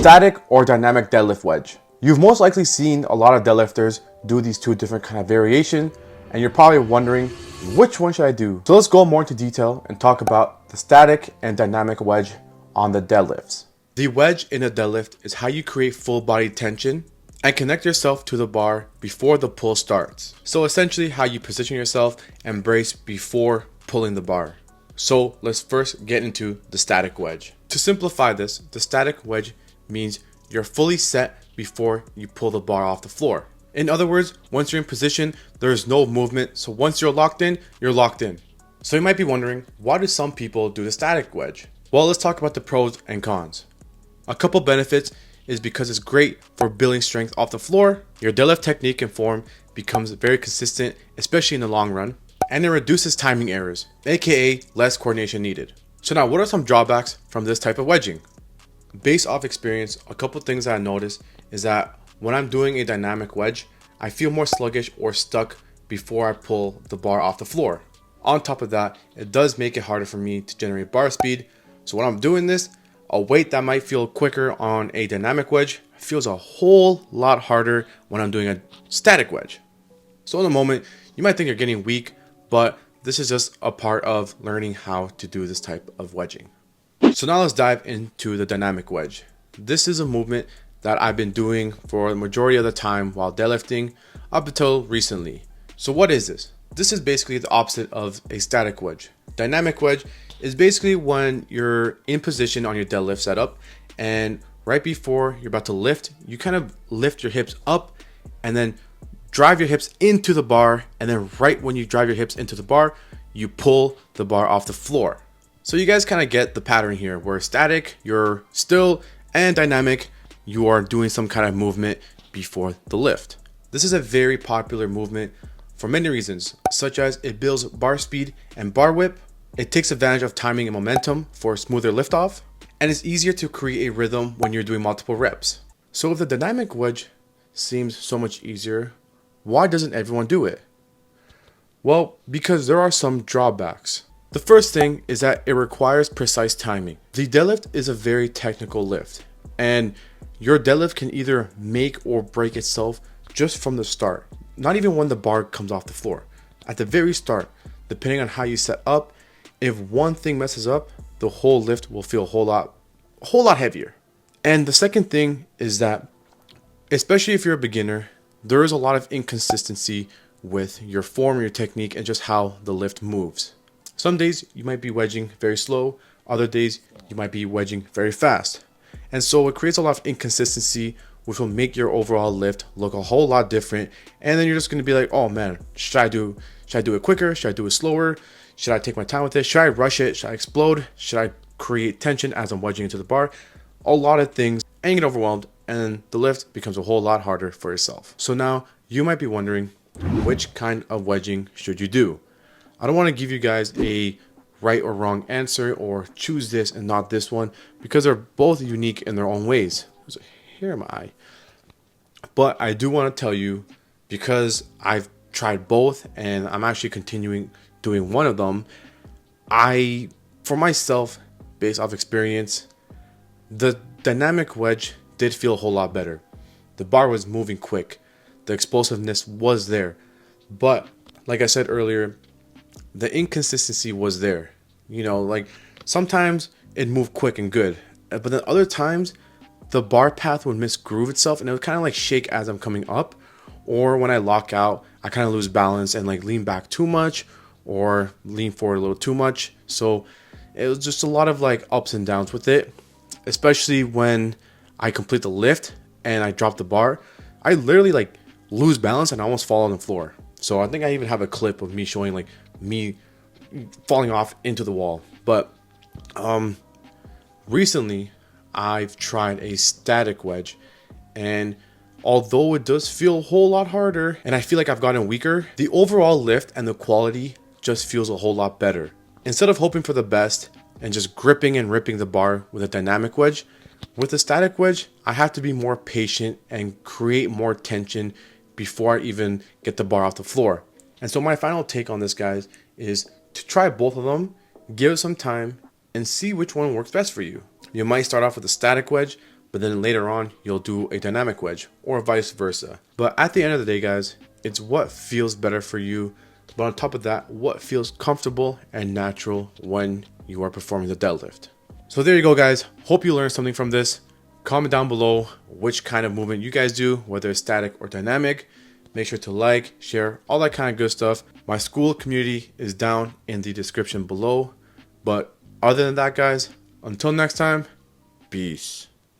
Static or dynamic deadlift wedge. You've most likely seen a lot of deadlifters do these two different kind of variations, and you're probably wondering, which one should I do? So let's go more into detail and talk about the static and dynamic wedge on the deadlifts. The wedge in a deadlift is how you create full body tension and connect yourself to the bar before the pull starts. So essentially how you position yourself and brace before pulling the bar. So let's first get into the static wedge. To simplify this, the static wedge means you're fully set before you pull the bar off the floor. In other words, once you're in position, there is no movement. So once you're locked in, you're locked in. So you might be wondering, why do some people do the static wedge? Well, let's talk about the pros and cons. A couple benefits is because it's great for building strength off the floor. Your deadlift technique and form becomes very consistent, especially in the long run, and it reduces timing errors, aka less coordination needed. So now, what are some drawbacks from this type of wedging? Based off experience, a couple things that I noticed is that when I'm doing a dynamic wedge, I feel more sluggish or stuck before I pull the bar off the floor. On top of that, it does make it harder for me to generate bar speed. So when I'm doing this, a weight that might feel quicker on a dynamic wedge feels a whole lot harder when I'm doing a static wedge. So in a moment, you might think you're getting weak, but this is just a part of learning how to do this type of wedging. So now let's dive into the dynamic wedge. This is a movement that I've been doing for the majority of the time while deadlifting up until recently. So what is this? This is basically the opposite of a static wedge. Dynamic wedge is basically when you're in position on your deadlift setup, and right before you're about to lift, you kind of lift your hips up and then drive your hips into the bar, and then right when you drive your hips into the bar, you pull the bar off the floor. So you guys kind of get the pattern here, where static, you're still, and dynamic, you are doing some kind of movement before the lift. This is a very popular movement for many reasons, such as it builds bar speed and bar whip. It takes advantage of timing and momentum for smoother liftoff, and it's easier to create a rhythm when you're doing multiple reps. So if the dynamic wedge seems so much easier, why doesn't everyone do it? Well, because there are some drawbacks. The first thing is that it requires precise timing. The deadlift is a very technical lift, and your deadlift can either make or break itself just from the start. Not even when the bar comes off the floor. At the very start, depending on how you set up, if one thing messes up, the whole lift will feel a whole lot heavier. And the second thing is that, especially if you're a beginner, there is a lot of inconsistency with your form, your technique, and just how the lift moves. Some days you might be wedging very slow, other days you might be wedging very fast. And so it creates a lot of inconsistency, which will make your overall lift look a whole lot different. And then you're just gonna be like, oh man, should I do it quicker? Should I do it slower? Should I take my time with it? Should I rush it? Should I explode? Should I create tension as I'm wedging into the bar? A lot of things, and you get overwhelmed, and the lift becomes a whole lot harder for yourself. So now you might be wondering, which kind of wedging should you do? I don't want to give you guys a right or wrong answer, or choose this and not this one, because they're both unique in their own ways. So here am I. But I do want to tell you, because I've tried both and I'm actually continuing doing one of them, for myself, based off experience, the dynamic wedge did feel a whole lot better. The bar was moving quick. The explosiveness was there. But like I said earlier, the inconsistency was there. You know, like sometimes it moved quick and good, but then other times the bar path would misgroove itself and it would kind of like shake as I'm coming up, or when I lock out, I kind of lose balance and like lean back too much or lean forward a little too much. So it was just a lot of like ups and downs with it, especially when I complete the lift and I drop the bar. I literally like lose balance and I almost fall on the floor. So I think I even have a clip of me showing like me falling off into the wall. But recently I've tried a static wedge, and although it does feel a whole lot harder and I feel like I've gotten weaker, the overall lift and the quality just feels a whole lot better. Instead of hoping for the best and just gripping and ripping the bar with a dynamic wedge, with a static wedge, I have to be more patient and create more tension before I even get the bar off the floor. And so my final take on this, guys, is to try both of them, give it some time, and see which one works best for you. You might start off with a static wedge, but then later on you'll do a dynamic wedge, or vice versa. But at the end of the day, guys, it's what feels better for you. But on top of that, what feels comfortable and natural when you are performing the deadlift. So there you go, guys. Hope you learned something from this. Comment down below which kind of movement you guys do, whether it's static or dynamic. Make sure to like, share, all that kind of good stuff. My school community is down in the description below. But other than that, guys, until next time, peace.